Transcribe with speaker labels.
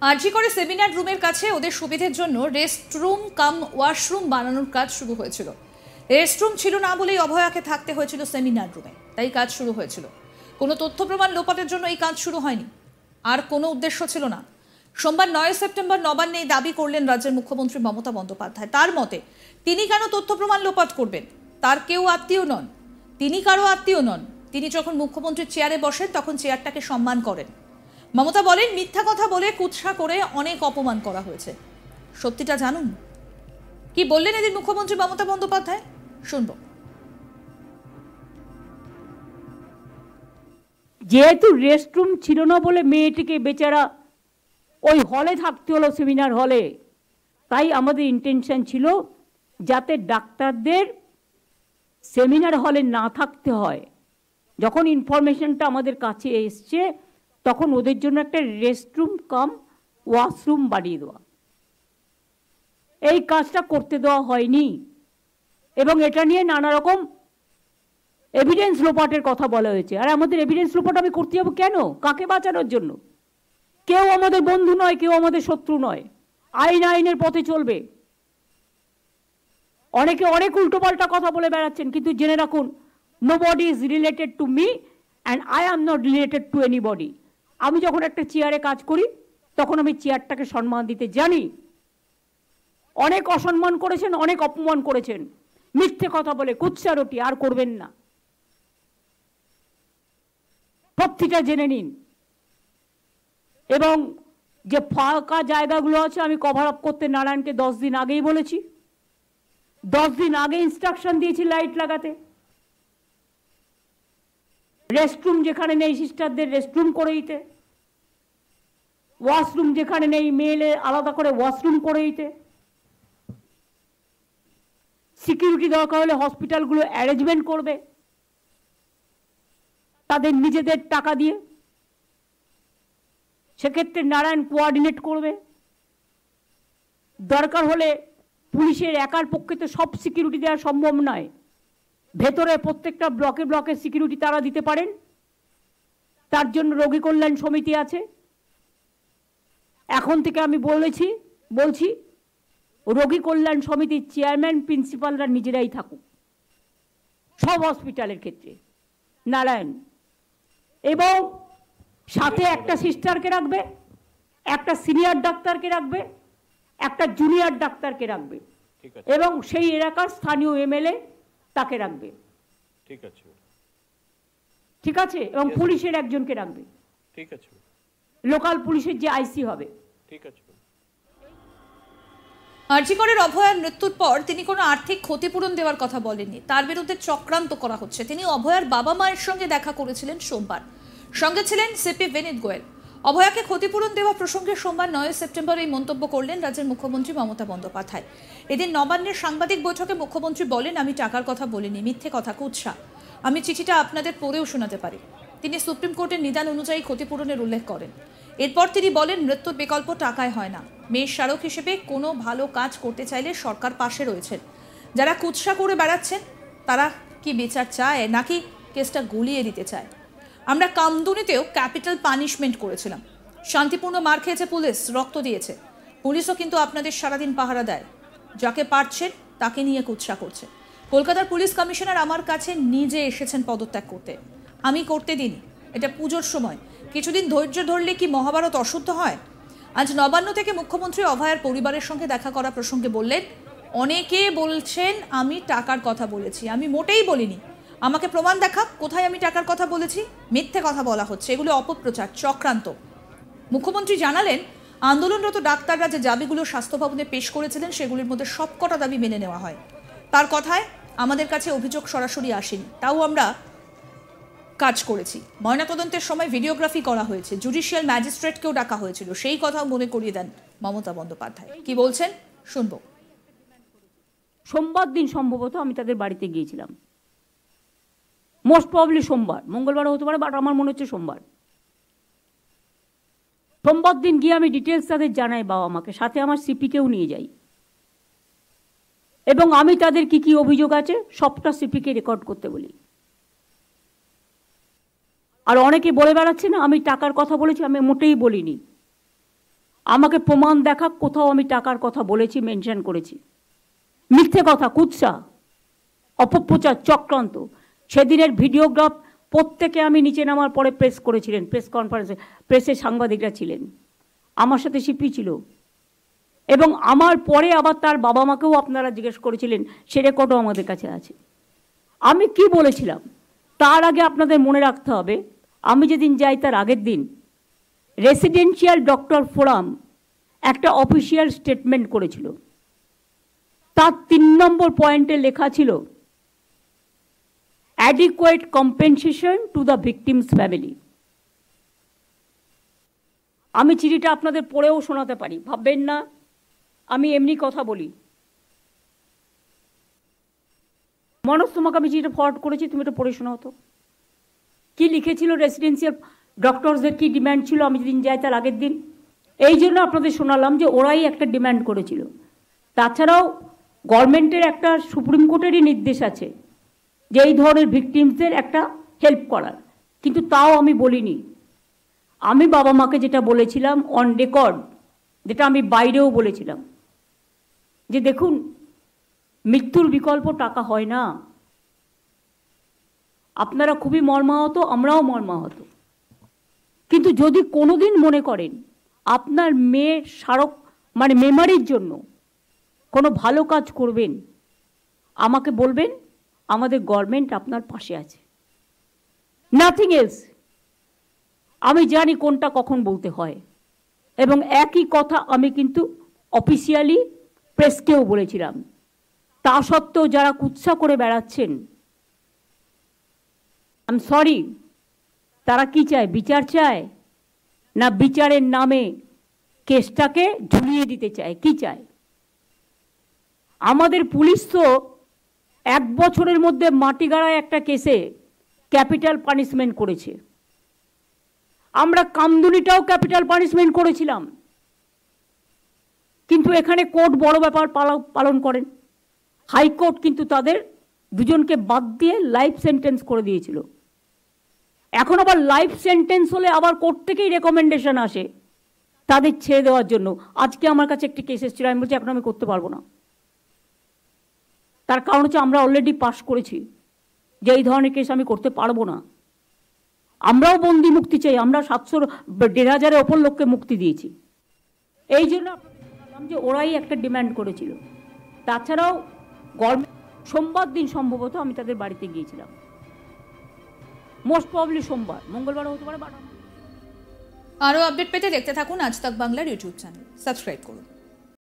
Speaker 1: আরজি করে সেমিনার রুমের কাছে ওদের সুবিধের জন্য রেস্টরুম কাম ওয়াশরুম বানানোর কাজ শুরু হয়েছিল। রেস্টরুম ছিল না বলেই অভয়াকে থাকতে হয়েছিল সেমিনার রুমে, তাই কাজ শুরু হয়েছিল। কোনো তথ্য প্রমাণ লোপাটের জন্য এই কাজ শুরু হয়নি, আর কোনো উদ্দেশ্য ছিল না। সোমবার 9 সেপ্টেম্বর নবান্নে এই দাবি করলেন রাজ্যের মুখ্যমন্ত্রী মমতা বন্দ্যোপাধ্যায়। তার মতে তিনি কেন তথ্য প্রমাণ লোপাট করবেন? তার কেউ আত্মীয় নন, তিনি কারো আত্মীয় নন। তিনি যখন মুখ্যমন্ত্রীর চেয়ারে বসেন তখন চেয়ারটাকে সম্মান করেন। মমতা বলেন, মিথ্যা কথা বলে কুৎসা করে অনেক অপমান করা হয়েছে। সত্যিটা জানুন, কি বললেন এদিন মুখ্যমন্ত্রী মমতা বন্দ্যোপাধ্যায়, শুনবো।
Speaker 2: যেহেতু রেস্টরুম ছিল না বলে মেয়েটিকে বেচারা ওই হলে থাকতে হলো, সেমিনার হলে, তাই আমাদের ইন্টেনশন ছিল যাতে ডাক্তারদের সেমিনার হলে না থাকতে হয়। যখন ইনফরমেশনটা আমাদের কাছে এসছে তখন ওদের জন্য একটা রেস্টরুম কাম ওয়াশরুম বানিয়ে দেওয়া, এই কাজটা করতে দেওয়া হয়নি। এবং এটা নিয়ে নানা রকম এভিডেন্স লোপাটের কথা বলা হয়েছে। আর আমাদের এভিডেন্স লোপাট আমি করতে যাবো কেন? কাকে বাঁচানোর জন্য? কেউ আমাদের বন্ধু নয়, কেউ আমাদের শত্রু নয়। আইন আইনের পথে চলবে। অনেকে অনেক উল্টোপাল্টা কথা বলে বেড়াচ্ছেন, কিন্তু জেনে রাখুন, nobody is related to me and I am not related to anybody. আমি যখন একটা চেয়ারে কাজ করি তখন আমি চেয়ারটাকে সম্মান দিতে জানি। অনেক অসম্মান করেছেন, অনেক অপমান করেছেন, মিথ্যে কথা বলে কুৎসারটি আর করবেন না। প্রতিটা জেনে নিন। এবং যে ফাঁকা জায়গাগুলো আছে আমি কভার আপ করতে নারায়ণকে 10 দিন আগেই বলেছি। 10 দিন আগে ইনস্ট্রাকশন দিয়েছি লাইট লাগাতে। রেস্টরুম যেখানে নেই সিস্টারদের রেস্টরুম করে দিতে, ওয়াশরুম যেখানে নেই মেয়েদের আলাদা করে ওয়াশরুম করে দিতে, সিকিউরিটি দরকার হলে হসপিটালগুলো অ্যারেঞ্জমেন্ট করবে তাদের নিজেদের টাকা দিয়ে, সেক্ষেত্রে নারায়ণ কোঅর্ডিনেট করবে। দরকার হলে পুলিশের একার পক্ষে তো সব সিকিউরিটি দেওয়া সম্ভব নয়, ভেতরে প্রত্যেকটা ব্লকে ব্লকে সিকিউরিটি তারা দিতে পারেন। তার জন্য রোগী কল্যাণ সমিতি আছে। এখন থেকে আমি বলছি রোগী কল্যাণ সমিতির চেয়ারম্যান প্রিন্সিপালরা নিজেরাই থাকুক সব হসপিটালের ক্ষেত্রে, নারায়ণ। এবং সাথে একটা সিস্টারকে রাখবে, একটা সিনিয়র ডাক্তারকে রাখবে, একটা জুনিয়র ডাক্তারকে রাখবে, এবং সেই এলাকার স্থানীয় এমএলএ তাকে রাখবে। ঠিক আছে। এবং পুলিশের একজনকে রাখবে। ঠিক আছে। লোকাল পুলিশের যে আইসি হবে। ঠিক আছে।
Speaker 1: আরজি করের অভয়ার মৃত্যুর পর তিনি কোনো আর্থিক ক্ষতিপূরণ দেওয়ার কথা বলেননি। তার বিরুদ্ধে চক্রান্ত করা হচ্ছে। তিনি অভয়ার বাবা মায়ের সঙ্গে দেখা করেছিলেন সোমবার। সঙ্গে ছিলেন সিপি বিনীত গোয়েল। অভয়াকে ক্ষতিপূরণ দেওয়া প্রসঙ্গে সোমবার 9 সেপ্টেম্বর এই মন্তব্য করলেন রাজ্যের মুখ্যমন্ত্রী মমতা বন্দ্যোপাধ্যায়। এদিন নবান্নের সাংবাদিক বৈঠকে মুখ্যমন্ত্রী বলেন, আমি টাকার কথা বলিনি, মিথ্যে কথা, কুৎসা। আমি চিঠিটা আপনাদের পড়েও শোনাতে পারি। তিনি সুপ্রিম কোর্টের নিদান অনুযায়ী ক্ষতিপূরণের উল্লেখ করেন। এরপর তিনি বলেন, মৃত্যুর বিকল্প টাকায় হয় না। মেয়ের স্মারক হিসেবে কোনো ভালো কাজ করতে চাইলে সরকার পাশে রয়েছেন। যারা কুৎসা করে বেড়াচ্ছেন তারা কি বিচার চায় নাকি কেসটা গুলিয়ে দিতে চায়? আমরা কামদুনিতেও ক্যাপিটাল পানিশমেন্ট করেছিলাম। শান্তিপূর্ণ মার খেয়েছে পুলিশ, রক্ত দিয়েছে। পুলিশও কিন্তু আপনাদের সারাদিন পাহারা দেয়। যাকে পারছেন তাকে নিয়ে কুৎসা করছে। কলকাতার পুলিশ কমিশনার আমার কাছে নিজে এসেছেন পদত্যাগ করতে, আমি করতে দিইনি। এটা পুজোর সময়, কিছুদিন ধৈর্য ধরলে কি মহাভারত অশুদ্ধ হয়? আজ নবান্ন থেকে মুখ্যমন্ত্রী অভয়ার পরিবারের সঙ্গে দেখা করা প্রসঙ্গে বললেন, অনেকে বলছেন আমি টাকার কথা বলেছি, আমি মোটেই বলিনি। আমাকে প্রমাণ দেখা, কোথায় আমি টাকার কথা বলেছি? মিথ্যে কথা বলা হচ্ছে, এগুলো অপপ্রচার, চক্রান্ত। মুখ্যমন্ত্রী জানালেন, আন্দোলনরত ডাক্তাররা যে দাবিগুলো স্বাস্থ্য ভবনে পেশ করেছিলেন সেগুলির মধ্যে সবকটা দাবি মেনে নেওয়া হয়। তার কথায় আমাদের কাছে অভিযোগ সরাসরি আসেনি, তাও আমরা কাজ করেছি। ময়নাতদন্তের সময় ভিডিওগ্রাফি করা হয়েছে, জুডিশিয়াল ম্যাজিস্ট্রেটকেও ডাকা হয়েছিল, সেই কথাও মনে করিয়ে দেন মমতা বন্দ্যোপাধ্যায়। কি বলছেন শুনবো।
Speaker 2: সোমবার দিন সম্ভবত আমি তাদের বাড়িতে গিয়েছিলাম, মোস্ট প্রবাবলি সোমবার, মঙ্গলবার হতে পারে, বাট আমার মনে হচ্ছে সোমবার। সোমবার দিন গিয়ে আমি ডিটেলস তাদের জানাই, বাবা মাকে, সাথে আমার সিপিকেও নিয়ে যাই, এবং আমি তাদের কি কি অভিযোগ আছে সবটা সিপিকে রেকর্ড করতে বলি। আর অনেকে বলে বেড়াচ্ছে না আমি টাকার কথা বলেছি, আমি মোটেই বলিনি। আমাকে প্রমাণ দেখা, কোথাও আমি টাকার কথা বলেছি, মেনশন করেছি? মিথ্যে কথা, কুৎসা, অপপ্রচার, চক্রান্ত। সেদিনের ভিডিওগ্রাফ প্রত্যেকে আমি নিচে নামার পরে প্রেস করেছিলেন, প্রেস কনফারেন্সে প্রেসের সাংবাদিকরা ছিলেন, আমার সাথে সিপি ছিল, এবং আমার পরে আবার তার বাবা মাকেও আপনারা জিজ্ঞেস করেছিলেন, সে রেকর্ডও আমাদের কাছে আছে। আমি কি বলেছিলাম তার আগে আপনাদের মনে রাখতে হবে, আমি যেদিন যাই তার আগের দিন রেসিডেন্সিয়াল ডক্টর ফোরাম একটা অফিসিয়াল স্টেটমেন্ট করেছিল। তার 3 নম্বর পয়েন্টে লেখা ছিল adequate compensation to the victims family. আমি চিঠিটা আপনাদের পড়েও শোনাতে পারি, ভাববেন না আমি এমনি কথা বলি। মনোজ, তোমাকে আমি চিঠিটা ফরওয়ার্ড করেছি, তুমি এটা পড়ে শোনাও তো। কি লিখেছিল রেসিডেন্সিয়াল ডক্টরসদের, কি ডিম্যান্ড ছিল আমি যেদিন যাই তার আগের দিন? এই জন্য আপনাদের শোনালাম যে ওরাই একটা ডিম্যান্ড করেছিল। তাছাড়াও গভর্নমেন্টের একটা, সুপ্রিম কোর্টেরই নির্দেশ আছে যে এই ধরনের ভিকটিমসদের একটা হেল্প করার, কিন্তু তাও আমি বলিনি। আমি বাবা মাকে যেটা বলেছিলাম অন রেকর্ড, যেটা আমি বাইরেও বলেছিলাম, যে দেখুন মৃত্যুর বিকল্প টাকা হয় না। আপনারা খুবই মর্মাহত, আমরাও মর্মাহত, কিন্তু যদি কোনোদিন মনে করেন আপনার মেয়ের স্মারক মানে মেমারির জন্য কোনো ভালো কাজ করবেন, আমাকে বলবেন, আমাদের গভর্নমেন্ট আপনার পাশে আছে, নাথিং এলস। আমি জানি কোনটা কখন বলতে হয়, এবং একই কথা আমি কিন্তু অফিসিয়ালি প্রেসকেও বলেছিলাম। তা সত্ত্বেও যারা কুৎসা করে বেড়াচ্ছেন, আই এম সরি, তারা কি চায়? বিচার চায়, না বিচারের নামে কেসটাকে ঝুলিয়ে দিতে চায়? কি চায়? আমাদের পুলিশ তো 1 বছরের মধ্যে মাটিগাড়ায় একটা কেসে ক্যাপিটাল পানিশমেন্ট করেছে। আমরা কামদুনিটাও ক্যাপিটাল পানিশমেন্ট করেছিলাম, কিন্তু এখানে কোর্ট বড় ব্যাপার পালন করেন। হাইকোর্ট কিন্তু তাদের দুজনকে বাদ দিয়ে লাইফ সেন্টেন্স করে দিয়েছিল। এখন আবার লাইফ সেন্টেন্স হলে আবার কোর্ট থেকেই রেকমেন্ডেশন আসে তাদের ছেড়ে দেওয়ার জন্য। আজকে আমার কাছে একটি কেস এসেছিল, আমি বলছি এখন আমি করতে পারবো না। তার কারণ হচ্ছে আমরা অলরেডি পাস করেছি যে এই ধরনের কেস আমি করতে পারবো না। আমরাও বন্দি মুক্তি চাই, আমরা 700-1500 ওপর লোককে মুক্তি দিয়েছি। এই জন্য বললাম যে ওরাই একটা ডিম্যান্ড করেছিল। তাছাড়াও গভর্নমেন্ট সোমবার দিন সম্ভবত আমি তাদের বাড়িতে গিয়েছিলাম, মোস্ট প্রবাবলি সোমবার, মঙ্গলবার হতে পারে।
Speaker 1: আরও আপডেট পেতে দেখতে থাকুন আজ তাক বাংলার ইউটিউব চ্যানেল, সাবস্ক্রাইব করুন।